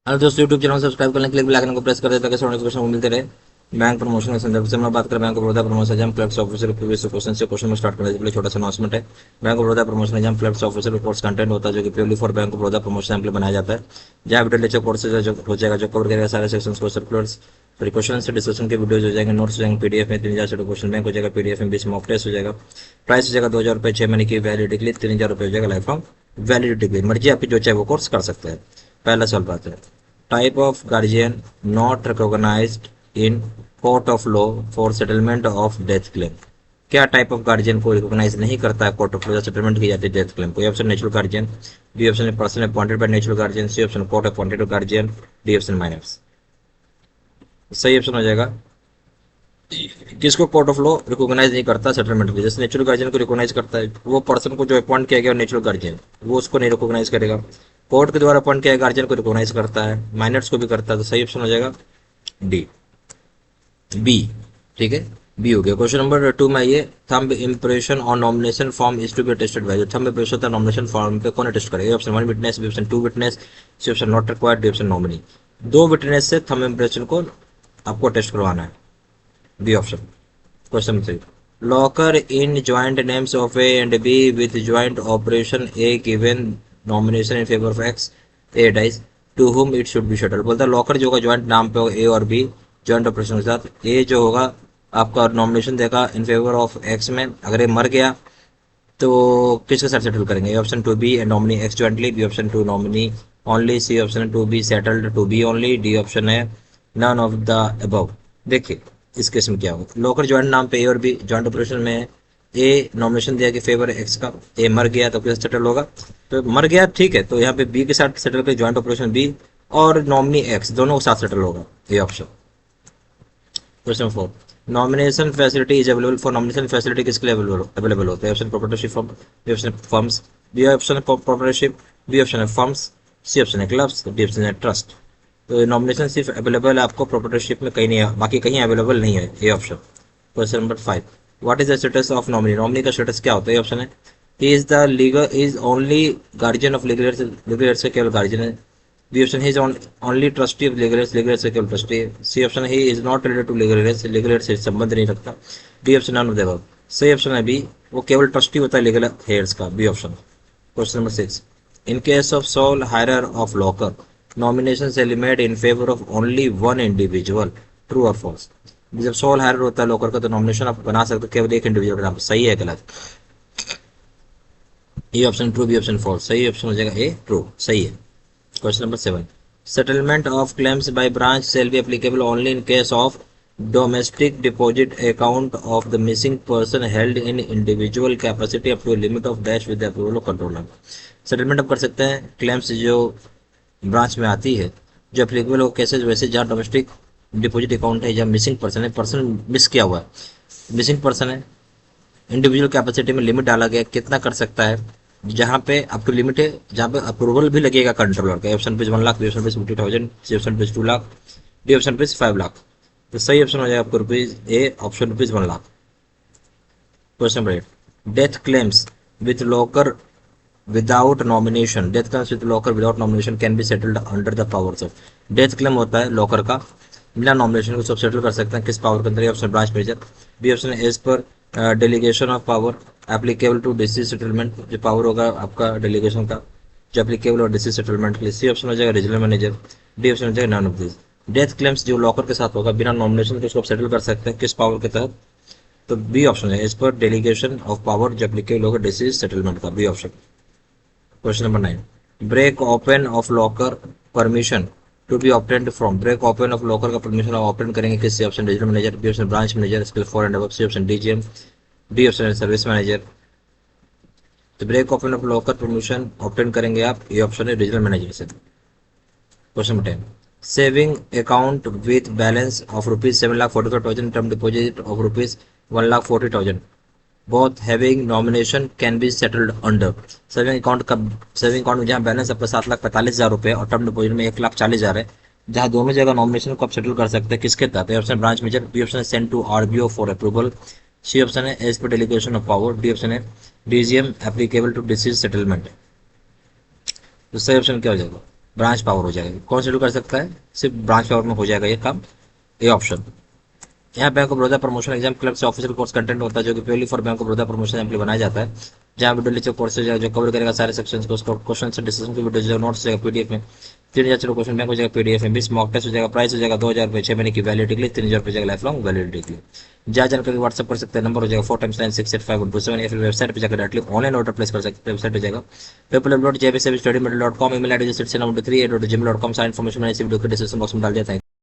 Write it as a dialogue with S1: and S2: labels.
S1: Hello दोस्तों, YouTube channel subscribe करने के लिए बेल आइकन को प्रेस कर दें ताकि नोटिफिकेशन को मिलते रहे। बैंक प्रमोशन के संदर्भ से हम बात करें bank of Baroda promotion exam clerks officer previous question से क्वेश्चन में स्टार्ट करने से पहले छोटा सा अनाउंसमेंट है। Bank of Baroda promotion exam clerks officer course content होता है जो कि purely for bank of Baroda promotion employ बनाया जाता है। जहाँ वीडियो लेक्चर कोर्सेज हो जाएगा जो कवर करेगा सारे सेक्शन को सर्कुलर्स फिर क्वेश्चन से डिस्कशन के वीडियोज हो जाएंगे, नोट्स हो जाएंगे पीडीएफ में 3000 से क्वेश्चन बैंक हो जाएगा पीडीएफ में 20 मॉक टेस्ट हो जाएगा। प्राइस हो जाएगा 2000 रुपये 6 महीने की वैलिडिटी के लिए, 3000 रुपये हो जाएगा लाइफ लॉन्ग वैलिडिटी के लिए। मर्जी आपकी जो चाहे वो कोर्स कर सकते हैं। पहला सवाल बात है, type of guardian not recognized in court of law for settlement of death claim. क्या टाइप ऑफ गार्जियन को रिकॉग्नाइज नहीं करता है कोर्ट ऑफ लॉ सेटलमेंट की जाती है डेथ क्लेम को? Option natural guardian, B option person appointed by natural guardian, C option court appointed guardian, D option minors. सही ऑप्शन हो जाएगा किसको कोर्ट ऑफ लॉ रिकॉग्नाइज नहीं करता सेटलमेंट की। जैसे नेचुरल गार्जियन को रिकॉग्नाइज करता है, वो पर्सन को जो अपॉइंट किया गया नेचुरल गार्जियन वो उसको नहीं रिकॉग्नाइज करेगा। कोर्ट के द्वारा अपॉइंट किया गार्जियन को रिकॉग्नाइज करता है, माइनर्स को भी करता है। तो सही ऑप्शन हो जाएगा डी, बी। ठीक है, बी हो गया। क्वेश्चन नंबर 2 में ये thumb impression on nomination form is to be tested by. जो थंब इम्प्रेशन होता है नॉमिनेशन फॉर्म पे कौन टेस्ट करेगा? Option 1 witness, B option 2 witness, C option not required, D option nominee. दो विटनेस से थंब इम्प्रेशन को आपको टेस्ट करवाना है, B option. Question 3, locker in joint names of A and B with joint operation a given nomination in favour of x A dies to whom it should be settled. बोलता है locker जो होगा joint नाम पे हो ए और be joint operation के साथ, ए जो होगा आपका नॉमिनेशन देगा इन फेवर ऑफ एक्स में। अगर ये मर गया तो किसके साथ सेटल करेंगे? Option 2 B and nominee X jointly, B option 2 nominee only, C option 2 B settled to B only, D option है नन ऑफ द अबव। देखिए इस केस में क्या होगा, लॉकर ज्वाइंट नाम पे ए और बी ज्वाइंट ऑपरेशन में ए नॉमिनेशन दिया कि फेवर एक्स का, ए मर गया तो किससे सेटल होगा? तो मर गया ठीक है, तो यहाँ पे बी के साथ सेटल पे ज्वाइंट ऑपरेशन बी और नॉमिनी एक्स दोनों के साथ सेटल होगा, A option. Question 4, nomination facility is available for. Nomination facility किसके लिए अवेलेबल होता है? Option proprietorship firm, B option firms, B option proprietorship, B option है फर्म्स, सी ऑप्शन है क्लब्स, डी ऑप्शन है ट्रस्ट। तो नॉमिनेशन सिर्फ अवेलेबल है आपको प्रोप्राइटरशिप में, कहीं नहीं है, बाकी कहीं अवेलेबल नहीं है, A option. Question number 5, what is the status of nominee. Nominee का स्टेटस क्या होता है? ऑप्शन है ही is the legal is only guardian of legal legal से केवल गार्जियन है, बी ऑप्शन ही is only trustee of legal से केवल ट्रस्टी है, सी ऑप्शन ही is not related to legal से संबंध नहीं रखता, D option none of the above. सही ऑप्शन है बी, वो केवल ट्रस्टी होता है लीगल हेयर्स का, B option. Question number 6, in case of sole hirer of locker nomination shall made in favour of only one individual, true और false. जब sole hirer होता है लॉकर का तो नॉमिनेशन आप बना सकते हो केवल एक इंडिविजुअल के नाम। सही है गलत? A option true, B option false. सही ऑप्शन हो जाएगा ए ट्रू, सही है। Question number 7, settlement of claims by branch shall be applicable only in case of domestic deposit account of the missing person held in individual capacity up to limit of dash with the approval of controller. Settlement आप कर सकते हैं claims जो branch में आती है, जो applicable हो कैसे वैसे जहाँ डोमेस्टिक डिपॉजिट अकाउंट है, जहाँ मिसिंग पर्सन है, पर्सन मिस किया हुआ है, मिसिंग पर्सन है, इंडिविजुअल कैपेसिटी में लिमिट डाला गया कितना कर सकता है, जहाँ पे आपकी लिमिट है, जहाँ पे अप्रूवल भी लगेगा कंट्रोलर का। ऑप्शन पे 1 लाख, बी ऑप्शन पे 50,000, सी ऑप्शन पे 2 लाख, डी ऑप्शन पे 5 लाख। तो सही ऑप्शन हो जाएगा आपको rupees A option rupees 1 lakh. Question number 8, death claims with locker without nomination, death claims with locker without nomination can be settled under the powers of. Death claim होता है locker का, बिना नॉमिनेशन को सब सेटल कर सकते हैं किस पावर के अंदर? Option branch manager, B option as per delegation of power applicable to deceased settlement, जो पावर होगा आपका डेलीगेशन का जो एप्लीकेबल और डिसीज सेटलमेंट के लिए, सी ऑप्शन हो जाएगा रीजनल मैनेजर, डी ऑप्शन हो जाएगा none of this. Death claims जो लॉकर के साथ होगा बिना नॉमिनेशन के उसको सेटल कर सकते हैं किस पावर के तहत? तो बी ऑप्शन है as per delegation of power जो एप्लीकेबल होगा डिसीज सेटलमेंट का, B option. Question number 9, break open of locker permission to be obtained from. Break open of locker का परमिशन आप ऑब्टेन करेंगे किससे? Option regional manager, B option branch manager, scale 4 and above, C option DGM, D option service manager. तो break open of locker permission obtain करेंगे आप, ये option है regional manager से। Question number 10, saving account with balance of rupees 7,45,000 term deposit of rupees 1,40,000 both having nomination can be settled under। Saving account का, saving account में जहाँ balance आपका 7,45,000 रुपये और टर्म डिपॉजिट में 1,40,000 है, जहाँ दोनों जगह नॉमिनेशन को आप सेटल कर सकते हैं किसके तहत? Option branch manager, B option है send to RBO for approval, C option है as per delegation of power, D option है DGM applicable to deceased settlement. तो सही ऑप्शन क्या हो जाएगा? ब्रांच पावर हो जाएगा। कौन शेड्यूल कर सकता है? सिर्फ ब्रांच पावर में हो जाएगा ये काम, ये ऑप्शन। यहाँ bank of Baroda promotion exam clerk से ऑफिशियल कोर्स कंटेंट होता है जो कि purely for bank of Baroda promotion exam के लिए बनाया जाता है, जहाँ वीडियो लेक्चर कोर्स जो कवर करेगा सारे सेक्शन को, उसको क्वेश्चन से डिस्कशन की वीडियो जो नोट्स हो जाएगा पीडीएफ में, 3000 चलो क्वेश्चन बैंक हो जाएगा पीडीएफ में, 20 मॉक टेस्ट हो जाएगा, प्राइस हो जाएगा 2000 रुपये 6 महीने की वैलिडिटी के लिए, 3000 रुपये जाएगा लाइफ लॉन्ग वैलिडिटी के लिए। जहाँ जानकारी व्हाट्सअप कर सकते हैं, नंबर हो जाएगा 4x968517, या फिर वेबसाइट पर जाकर डायरेक्टली ऑनलाइन ऑर्डर प्लेस कर सकते हैं। वेबसाइट हो जाएगा www.jbsstudymetal.com, email ID 6993@gmail.com। सारी इन्फॉर्मेशन मैंने इस वीडियो के डिस्क्रिप्शन बॉक्स में डाल दिया था।